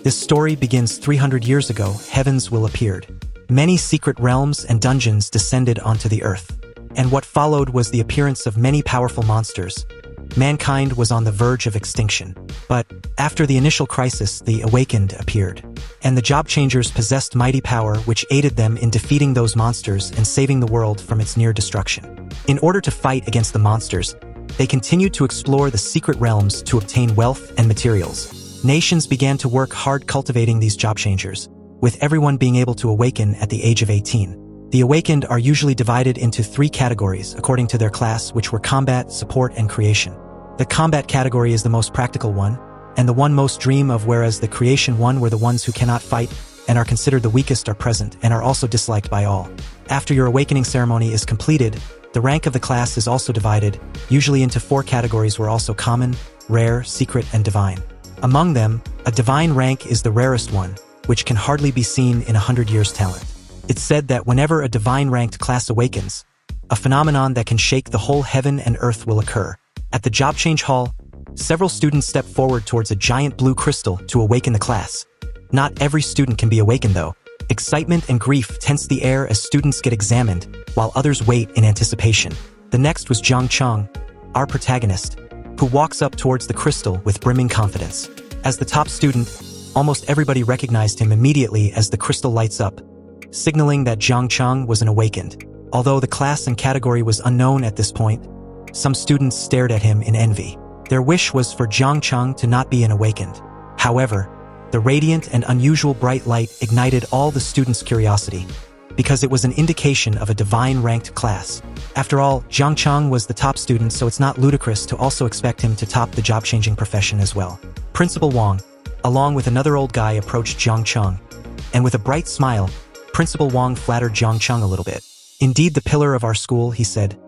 This story begins 300 years ago. Heavens will appeared. Many secret realms and dungeons descended onto the earth. And what followed was the appearance of many powerful monsters. Mankind was on the verge of extinction. But after the initial crisis, the awakened appeared. And the job changers possessed mighty power which aided them in defeating those monsters and saving the world from its near destruction. In order to fight against the monsters, they continued to explore the secret realms to obtain wealth and materials. Nations began to work hard cultivating these job changers, with everyone being able to awaken at the age of 18. The awakened are usually divided into 3 categories according to their class, which were combat, support, and creation. The combat category is the most practical one, and the one most dream of, whereas the creation one, where the ones who cannot fight and are considered the weakest are present and are also disliked by all. After your awakening ceremony is completed, the rank of the class is also divided, usually into 4 categories, were also common, rare, secret, and divine. Among them, a divine rank is the rarest one, which can hardly be seen in 100 years' talent. It's said that whenever a divine ranked class awakens, a phenomenon that can shake the whole heaven and earth will occur. At the job change hall, several students step forward towards a giant blue crystal to awaken the class. Not every student can be awakened though. Excitement and grief tense the air as students get examined, while others wait in anticipation. The next was Jiang Chen, our protagonist, who walks up towards the crystal with brimming confidence. As the top student, almost everybody recognized him immediately as the crystal lights up, signaling that Jiang Chen was an awakened. Although the class and category was unknown at this point, some students stared at him in envy. Their wish was for Jiang Chen to not be an awakened. However, the radiant and unusual bright light ignited all the students' curiosity, because it was an indication of a divine-ranked class. After all, Jiang Chen was the top student, so it's not ludicrous to also expect him to top the job-changing profession as well. Principal Wang, along with another old guy, approached Jiang Chen, and with a bright smile, Principal Wang flattered Jiang Chen a little bit. "Indeed the pillar of our school," he said.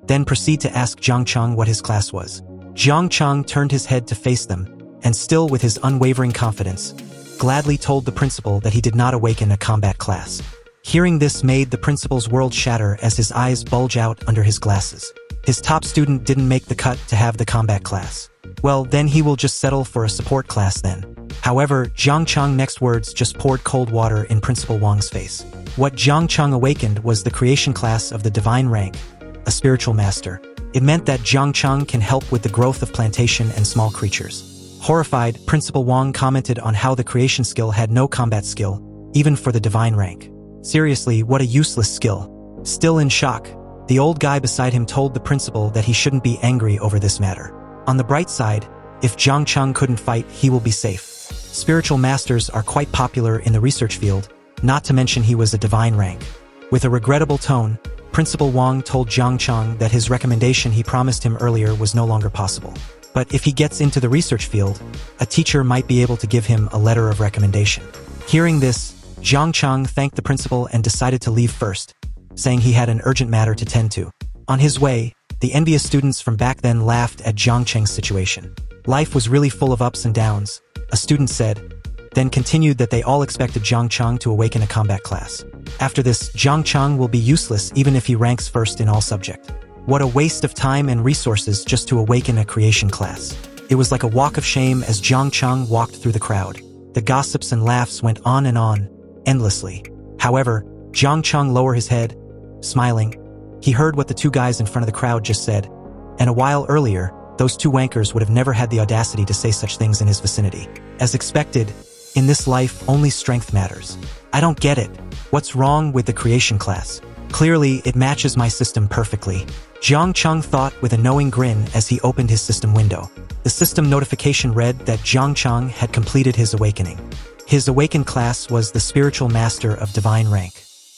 Then proceed to ask Jiang Chen what his class was. Jiang Chen turned his head to face them, and still with his unwavering confidence, gladly told the principal that he did not awaken a combat class. Hearing this made the principal's world shatter as his eyes bulge out under his glasses. His top student didn't make the cut to have the combat class. Well, then he will just settle for a support class then. However, Jiang Chen's next words just poured cold water in Principal Wang's face. What Jiang Chen awakened was the creation class of the divine rank, a spiritual master. It meant that Jiang Chen can help with the growth of plantation and small creatures. Horrified, Principal Wang commented on how the creation skill had no combat skill, even for the divine rank. Seriously, what a useless skill. Still in shock, the old guy beside him told the principal that he shouldn't be angry over this matter. On the bright side, if Jiang Chen couldn't fight, he will be safe. Spiritual masters are quite popular in the research field, not to mention he was a divine rank. With a regrettable tone, Principal Wang told Jiang Chen that his recommendation he promised him earlier was no longer possible. But if he gets into the research field, a teacher might be able to give him a letter of recommendation. Hearing this, Jiang Chen thanked the principal and decided to leave first, saying he had an urgent matter to tend to. On his way, the envious students from back then laughed at Jiang Chen's situation. Life was really full of ups and downs, a student said, then continued that they all expected Jiang Chen to awaken a combat class. After this, Jiang Chen will be useless even if he ranks first in all subject. What a waste of time and resources just to awaken a creation class. It was like a walk of shame as Jiang Chen walked through the crowd. The gossips and laughs went on, endlessly. However, Jiang Chen lowered his head, smiling. He heard what the 2 guys in front of the crowd just said, and a while earlier, those 2 wankers would have never had the audacity to say such things in his vicinity. As expected, in this life, only strength matters. I don't get it. What's wrong with the creation class? Clearly, it matches my system perfectly. Jiang Chen thought with a knowing grin as he opened his system window. The system notification read that Jiang Chen had completed his awakening. His awakened class was the spiritual master of divine rank.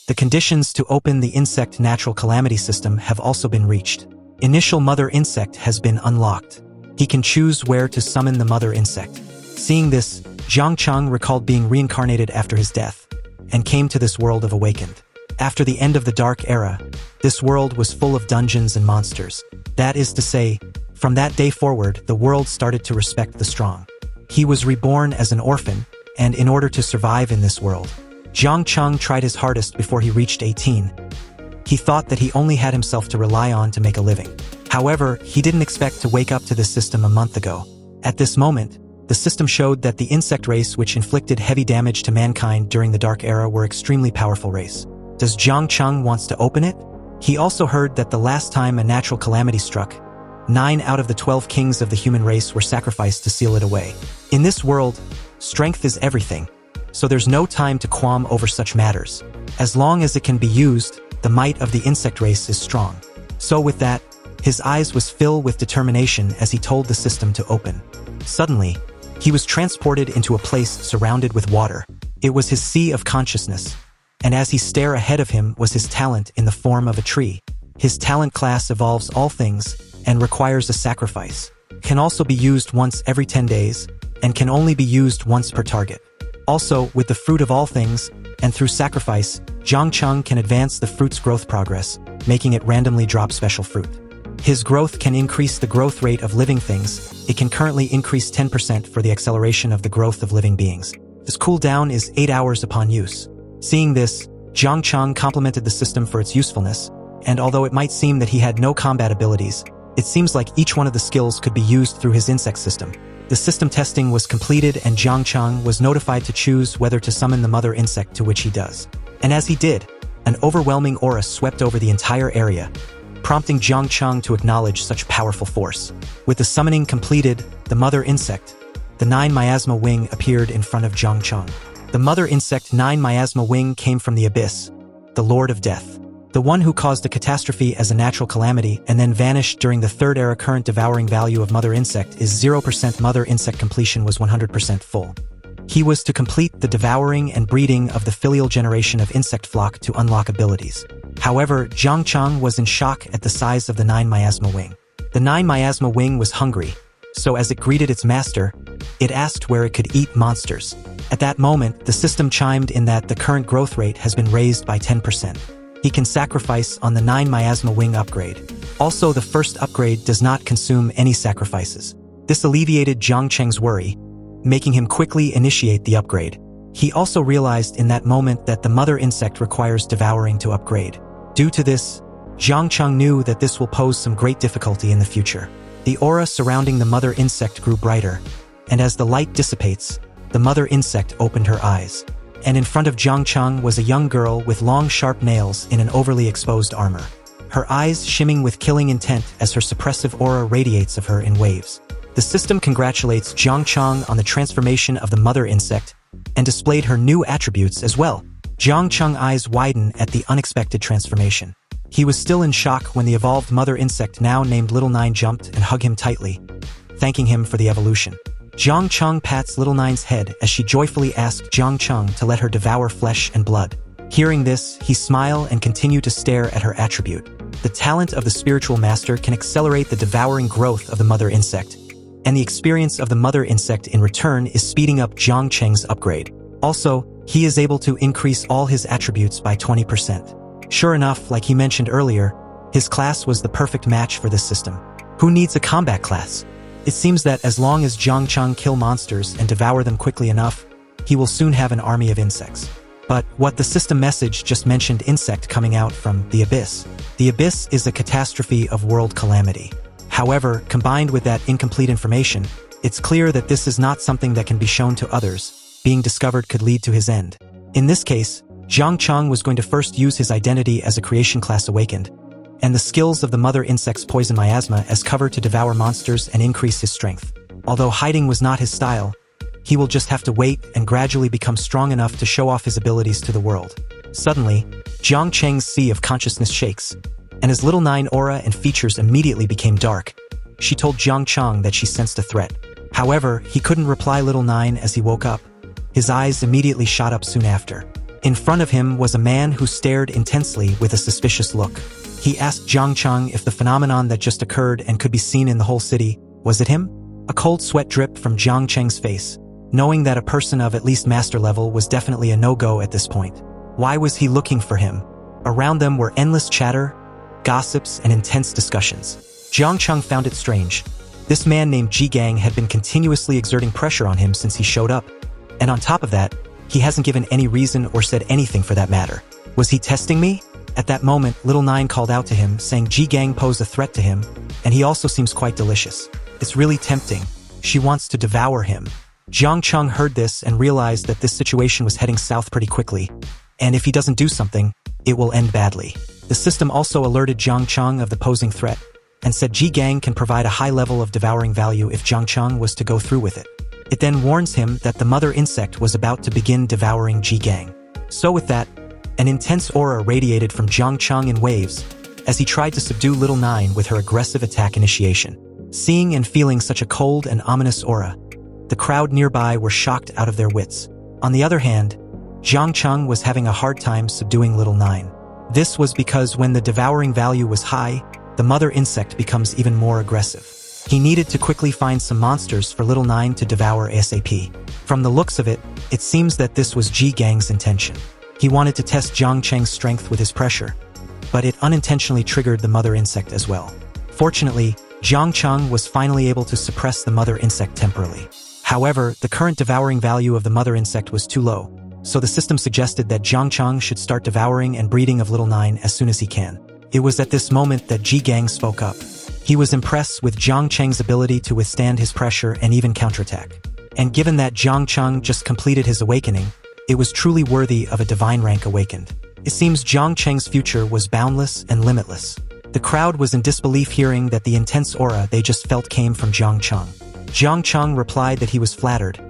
The conditions to open the insect natural calamity system have also been reached. Initial mother insect has been unlocked. He can choose where to summon the mother insect. Seeing this, Jiang Chen recalled being reincarnated after his death, and came to this world of awakened. After the end of the Dark Era, this world was full of dungeons and monsters. That is to say, from that day forward, the world started to respect the strong. He was reborn as an orphan, and in order to survive in this world, Jiang Chen tried his hardest before he reached 18. He thought that he only had himself to rely on to make a living. However, he didn't expect to wake up to this system a month ago. At this moment, The system showed that the insect race which inflicted heavy damage to mankind during the Dark Era were extremely powerful race. Does Jiang Chen wants to open it? He also heard that the last time a natural calamity struck, 9 out of the 12 kings of the human race were sacrificed to seal it away. In this world, strength is everything, so there's no time to qualm over such matters. As long as it can be used, the might of the insect race is strong. So with that, his eyes was filled with determination as he told the system to open. Suddenly, he was transported into a place surrounded with water. It was his sea of consciousness, and as he stared ahead of him was his talent in the form of a tree. His talent class evolves all things and requires a sacrifice, can also be used once every 10 days, and can only be used once per target. Also, with the fruit of all things, and through sacrifice, Jiang Chen can advance the fruit's growth progress, making it randomly drop special fruit. His growth can increase the growth rate of living things. It can currently increase 10% for the acceleration of the growth of living beings. His cooldown is 8 hours upon use. Seeing this, Jiang Chen complimented the system for its usefulness, and although it might seem that he had no combat abilities, it seems like each one of the skills could be used through his insect system. The system testing was completed and Jiang Chen was notified to choose whether to summon the mother insect, to which he does. And as he did, an overwhelming aura swept over the entire area, prompting Jiang Chen to acknowledge such powerful force. With the summoning completed, the mother insect, the 9 miasma wing, appeared in front of Jiang Chen. The mother insect 9 miasma wing came from the abyss, the Lord of Death, the one who caused a catastrophe as a natural calamity and then vanished during the Third Era. Current devouring value of mother insect is 0%. Mother insect completion was 100% full. He was to complete the devouring and breeding of the filial generation of insect flock to unlock abilities. However, Jiang Chen was in shock at the size of the 9 miasma wing. The 9 miasma wing was hungry, so as it greeted its master, it asked where it could eat monsters. At that moment, the system chimed in that the current growth rate has been raised by 10%. He can sacrifice on the 9 miasma wing upgrade. Also, the first upgrade does not consume any sacrifices. This alleviated Jiang Chen's worry, making him quickly initiate the upgrade. He also realized in that moment that the mother insect requires devouring to upgrade. Due to this, Jiang Chen knew that this will pose some great difficulty in the future. The aura surrounding the mother insect grew brighter, and as the light dissipates, the mother insect opened her eyes. And in front of Jiang Chen was a young girl with long sharp nails in an overly exposed armor. Her eyes shimming with killing intent as her suppressive aura radiates of her in waves. The system congratulates Jiang Chen on the transformation of the mother insect and displayed her new attributes as well. Jiang Chen's eyes widened at the unexpected transformation. He was still in shock when the evolved mother insect, now named Little Nine, jumped and hugged him tightly, thanking him for the evolution. Jiang Chen pats Little Nine's head as she joyfully asked Jiang Chen to let her devour flesh and blood. Hearing this, he smiled and continued to stare at her attribute. The talent of the spiritual master can accelerate the devouring growth of the mother insect, and the experience of the mother insect in return is speeding up Jiang Chen's upgrade. Also, he is able to increase all his attributes by 20%. Sure enough, like he mentioned earlier, his class was the perfect match for this system. Who needs a combat class? It seems that as long as Jiang Chen kill monsters and devour them quickly enough, he will soon have an army of insects. But what the system message just mentioned, insect coming out from the abyss. The abyss is a catastrophe of world calamity. However, combined with that incomplete information, it's clear that this is not something that can be shown to others. Being discovered could lead to his end. In this case, Jiang Chen was going to first use his identity as a creation class awakened, and the skills of the mother insect's poison miasma as cover to devour monsters and increase his strength. Although hiding was not his style, he will just have to wait and gradually become strong enough to show off his abilities to the world. Suddenly, Jiang Chen's sea of consciousness shakes, and his Little Nine aura and features immediately became dark. She told Jiang Chen that she sensed a threat. However, he couldn't reply Little Nine as he woke up. His eyes immediately shot up soon after. In front of him was a man who stared intensely with a suspicious look. He asked Jiang Chen if the phenomenon that just occurred and could be seen in the whole city, was it him? A cold sweat dripped from Jiang Chen's face, knowing that a person of at least master level was definitely a no-go at this point. Why was he looking for him? Around them were endless chatter, gossips, and intense discussions. Jiang Chen found it strange. This man named Ji Gang had been continuously exerting pressure on him since he showed up. And on top of that, he hasn't given any reason or said anything for that matter. Was he testing me? At that moment, Little Nine called out to him, saying Ji Gang posed a threat to him, and he also seems quite delicious. It's really tempting. She wants to devour him. Jiang Chen heard this and realized that this situation was heading south pretty quickly, and if he doesn't do something, it will end badly. The system also alerted Jiang Chen of the posing threat, and said Ji Gang can provide a high level of devouring value if Jiang Chen was to go through with it. It then warns him that the mother insect was about to begin devouring Ji Gang. So with that, an intense aura radiated from Jiang Chen in waves, as he tried to subdue Little Nine with her aggressive attack initiation. Seeing and feeling such a cold and ominous aura, the crowd nearby were shocked out of their wits. On the other hand, Jiang Chen was having a hard time subduing Little Nine. This was because when the devouring value was high, the mother insect becomes even more aggressive. He needed to quickly find some monsters for Little Nine to devour ASAP. From the looks of it, it seems that this was Ji Gang's intention. He wanted to test Jiang Chen's strength with his pressure, but it unintentionally triggered the mother insect as well. Fortunately, Jiang Chen was finally able to suppress the mother insect temporarily. However, the current devouring value of the mother insect was too low, so the system suggested that Jiang Chen should start devouring and breeding of Little Nine as soon as he can. It was at this moment that Ji Gang spoke up. He was impressed with Jiang Chen's ability to withstand his pressure and even counterattack. And given that Jiang Chen just completed his awakening, it was truly worthy of a divine rank awakened. It seems Jiang Chen's future was boundless and limitless. The crowd was in disbelief hearing that the intense aura they just felt came from Jiang Chen. Jiang Chen replied that he was flattered,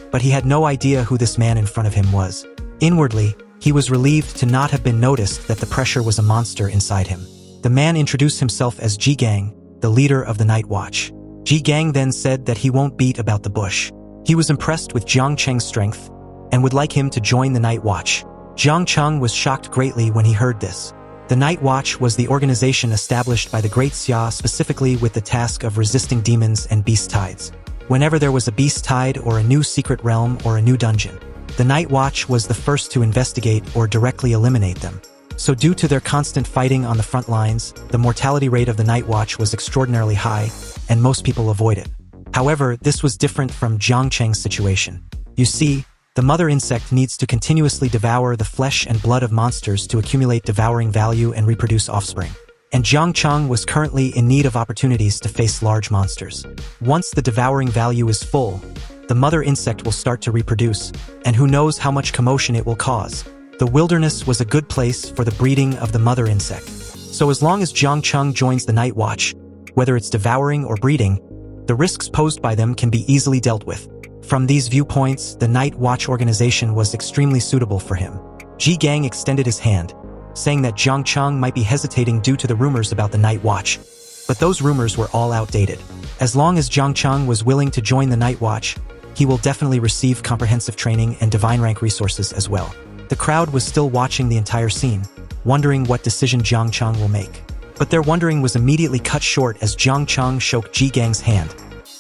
but he had no idea who this man in front of him was. Inwardly, he was relieved to not have been noticed that the pressure was a monster inside him. The man introduced himself as Ji Gang, the leader of the Night Watch. Ji Gang then said that he won't beat about the bush. He was impressed with Jiang Chen's strength and would like him to join the Night Watch. Jiang Chen was shocked greatly when he heard this. The Night Watch was the organization established by the Great Xia specifically with the task of resisting demons and beast tides. Whenever there was a beast tide or a new secret realm or a new dungeon, the Night Watch was the first to investigate or directly eliminate them. So due to their constant fighting on the front lines, the mortality rate of the Night Watch was extraordinarily high, and most people avoid it. However, this was different from Jiang Chen's situation. You see, the mother insect needs to continuously devour the flesh and blood of monsters to accumulate devouring value and reproduce offspring. And Jiang Chen was currently in need of opportunities to face large monsters. Once the devouring value is full, the mother insect will start to reproduce, and who knows how much commotion it will cause. The wilderness was a good place for the breeding of the mother insect. So as long as Jiang Chen joins the Night Watch, whether it's devouring or breeding, the risks posed by them can be easily dealt with. From these viewpoints, the Night Watch organization was extremely suitable for him. Ji Gang extended his hand, saying that Jiang Chen might be hesitating due to the rumors about the Night Watch. But those rumors were all outdated. As long as Jiang Chen was willing to join the Night Watch, he will definitely receive comprehensive training and divine rank resources as well. The crowd was still watching the entire scene, wondering what decision Jiang Chen will make. But their wondering was immediately cut short as Jiang Chen shook Ji Gang's hand,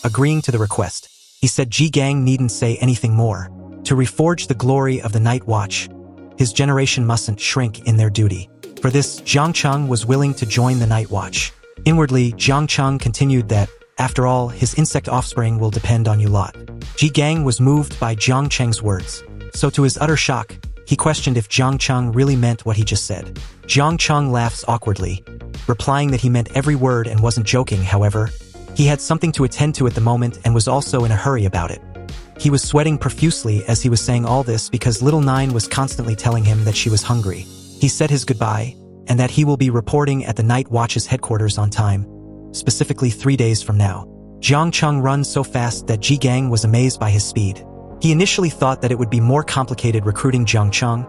agreeing to the request. He said Ji Gang needn't say anything more. To reforge the glory of the Night Watch, his generation mustn't shrink in their duty. For this, Jiang Chen was willing to join the Night Watch. Inwardly, Jiang Chen continued that, after all, his insect offspring will depend on you lot. Ji Gang was moved by Jiang Chen's words. So to his utter shock, he questioned if Jiang Chen really meant what he just said. Jiang Chen laughs awkwardly, replying that he meant every word and wasn't joking. However, he had something to attend to at the moment and was also in a hurry about it. He was sweating profusely as he was saying all this because Little Nine was constantly telling him that she was hungry. He said his goodbye, and that he will be reporting at the Night Watch's headquarters on time, specifically 3 days from now. Jiang Chen runs so fast that Ji Gang was amazed by his speed. He initially thought that it would be more complicated recruiting Jiang Chen,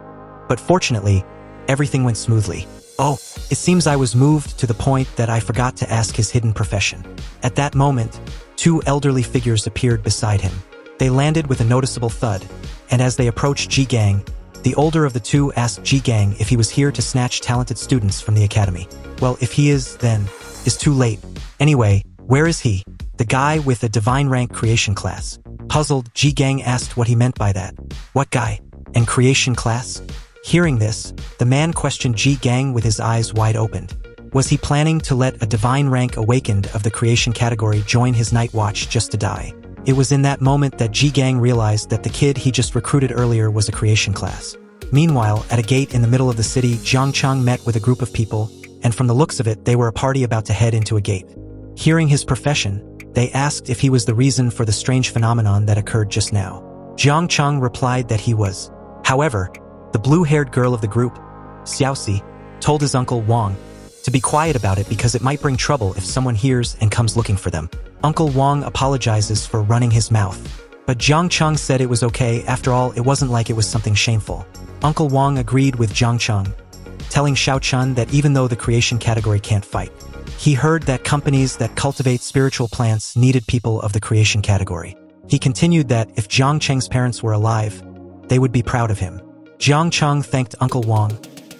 but fortunately, everything went smoothly. Oh, it seems I was moved to the point that I forgot to ask his hidden profession. At that moment, 2 elderly figures appeared beside him. They landed with a noticeable thud, and as they approached Ji Gang, the older of the 2 asked Ji Gang if he was here to snatch talented students from the academy. Well, if he is, then it's too late. Anyway, where is he? The guy with a divine rank creation class. Puzzled, Ji Gang asked what he meant by that. What guy? And creation class? Hearing this, the man questioned Ji Gang with his eyes wide opened. Was he planning to let a divine rank awakened of the creation category join his Night Watch just to die? It was in that moment that Ji Gang realized that the kid he just recruited earlier was a creation class. Meanwhile, at a gate in the middle of the city, Jiang Chen met with a group of people, and from the looks of it, they were a party about to head into a gate. Hearing his profession, They asked if he was the reason for the strange phenomenon that occurred just now. Jiang Chen replied that he was. However, the blue-haired girl of the group, Xiaoxi, told his uncle Wang to be quiet about it because it might bring trouble if someone hears and comes looking for them. Uncle Wang apologizes for running his mouth. But Jiang Chen said it was okay. After all, it wasn't like it was something shameful. Uncle Wang agreed with Jiang Chen, telling Xiao Chun that even though the creation category can't fight, he heard that companies that cultivate spiritual plants needed people of the creation category. He continued that if Jiang Cheng's parents were alive, they would be proud of him. Jiang Chen thanked Uncle Wang.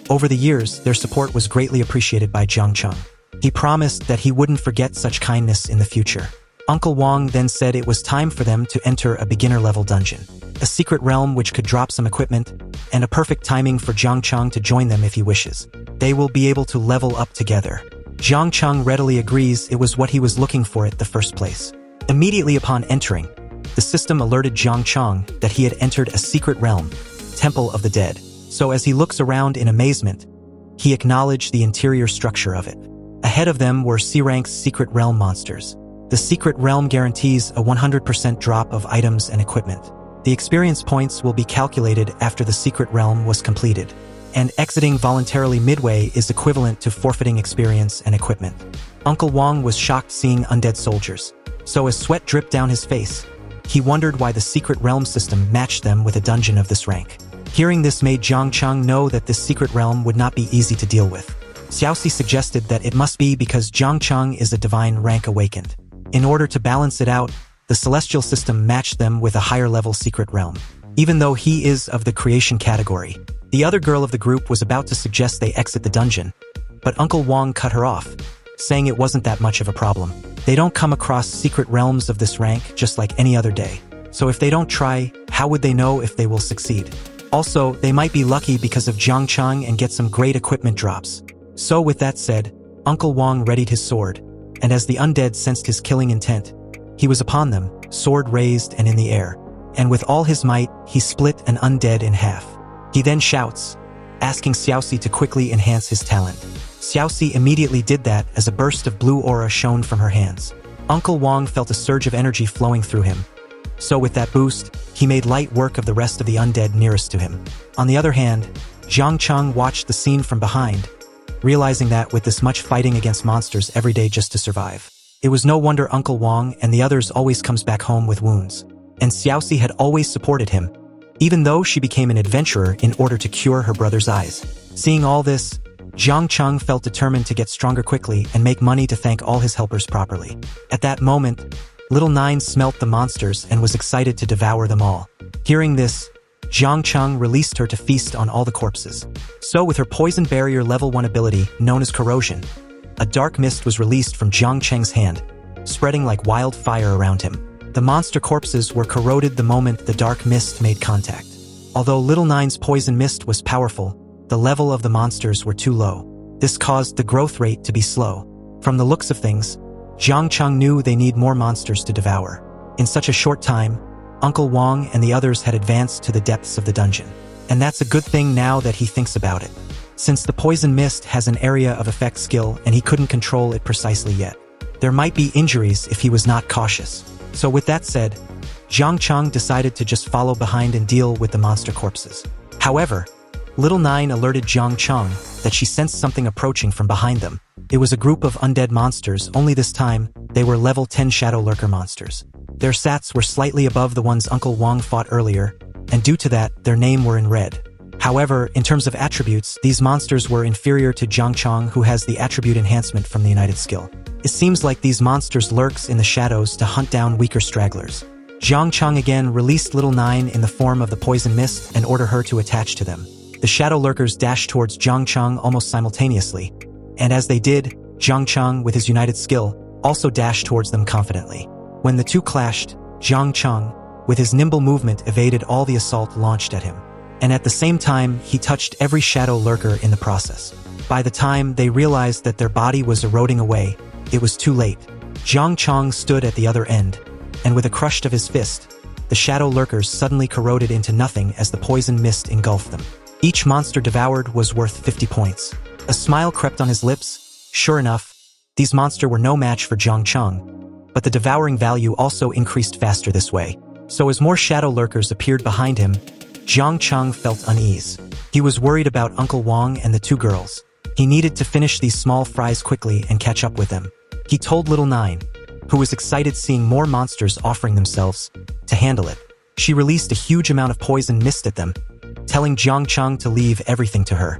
Over the years, their support was greatly appreciated by Jiang Chen. He promised that he wouldn't forget such kindness in the future. Uncle Wang then said it was time for them to enter a beginner-level dungeon, a secret realm which could drop some equipment, and a perfect timing for Jiang Chen to join them if he wishes. They will be able to level up together. Jiang Chen readily agrees it was what he was looking for at the first place. Immediately upon entering, the system alerted Jiang Chen that he had entered a secret realm, Temple of the Dead. So as he looks around in amazement, he acknowledged the interior structure of it. Ahead of them were C-Rank's secret realm monsters. The secret realm guarantees a 100% drop of items and equipment. The experience points will be calculated after the secret realm was completed, and exiting voluntarily midway is equivalent to forfeiting experience and equipment. Uncle Wang was shocked seeing undead soldiers, so as sweat dripped down his face, he wondered why the secret realm system matched them with a dungeon of this rank. Hearing this made Jiang Chen know that this secret realm would not be easy to deal with. Xiaoxi suggested that it must be because Jiang Chen is a divine rank awakened. In order to balance it out, the celestial system matched them with a higher-level secret realm. Even though he is of the creation category, the other girl of the group was about to suggest they exit the dungeon, but Uncle Wang cut her off, saying it wasn't that much of a problem. They don't come across secret realms of this rank just like any other day. So if they don't try, how would they know if they will succeed? Also, they might be lucky because of Jiang Chen and get some great equipment drops. So with that said, Uncle Wang readied his sword, and as the undead sensed his killing intent, he was upon them, sword raised and in the air, and with all his might, he split an undead in half. He then shouts, asking Xiaoxi to quickly enhance his talent. Xiaoxi immediately did that as a burst of blue aura shone from her hands. Uncle Wang felt a surge of energy flowing through him. So with that boost, he made light work of the rest of the undead nearest to him. On the other hand, Jiang Chen watched the scene from behind, realizing that with this much fighting against monsters every day just to survive, it was no wonder Uncle Wang and the others always comes back home with wounds. And Xiaoxi had always supported him, even though she became an adventurer in order to cure her brother's eyes. Seeing all this, Jiang Chen felt determined to get stronger quickly and make money to thank all his helpers properly. At that moment, Little Nine smelt the monsters and was excited to devour them all. Hearing this, Jiang Chen released her to feast on all the corpses. So with her poison barrier level 1 ability, known as corrosion, a dark mist was released from Jiang Chen's hand, spreading like wildfire around him. The monster corpses were corroded the moment the dark mist made contact. Although Little Nine's poison mist was powerful, the level of the monsters were too low. This caused the growth rate to be slow. From the looks of things, Jiang Chen knew they need more monsters to devour. In such a short time, Uncle Wang and the others had advanced to the depths of the dungeon. And that's a good thing now that he thinks about it, since the poison mist has an area of effect skill and he couldn't control it precisely yet. There might be injuries if he was not cautious. So with that said, Jiang Chen decided to just follow behind and deal with the monster corpses. However, Little Nine alerted Jiang Chen that she sensed something approaching from behind them. It was a group of undead monsters, only this time, they were level 10 Shadow Lurker monsters. Their stats were slightly above the ones Uncle Wang fought earlier, and due to that, their name were in red. However, in terms of attributes, these monsters were inferior to Jiang Chen, who has the attribute enhancement from the United Skill. It seems like these monsters lurks in the shadows to hunt down weaker stragglers. Jiang Chen again released Little Nine in the form of the poison mist and ordered her to attach to them. The shadow lurkers dashed towards Jiang Chen almost simultaneously, and as they did, Jiang Chen, with his united skill, also dashed towards them confidently. When the two clashed, Jiang Chen, with his nimble movement, evaded all the assault launched at him. And at the same time, he touched every shadow lurker in the process. By the time they realized that their body was eroding away, it was too late. Jiang Chen stood at the other end, and with a crush of his fist, the shadow lurkers suddenly corroded into nothing as the poison mist engulfed them. Each monster devoured was worth 50 points. A smile crept on his lips. Sure enough, these monsters were no match for Jiang Chen, but the devouring value also increased faster this way. So as more shadow lurkers appeared behind him, Jiang Chen felt unease. He was worried about Uncle Wang and the two girls. He needed to finish these small fries quickly and catch up with them. He told little Nine, who was excited seeing more monsters offering themselves, to handle it. She released a huge amount of poison mist at them, telling Jiang Chen to leave everything to her.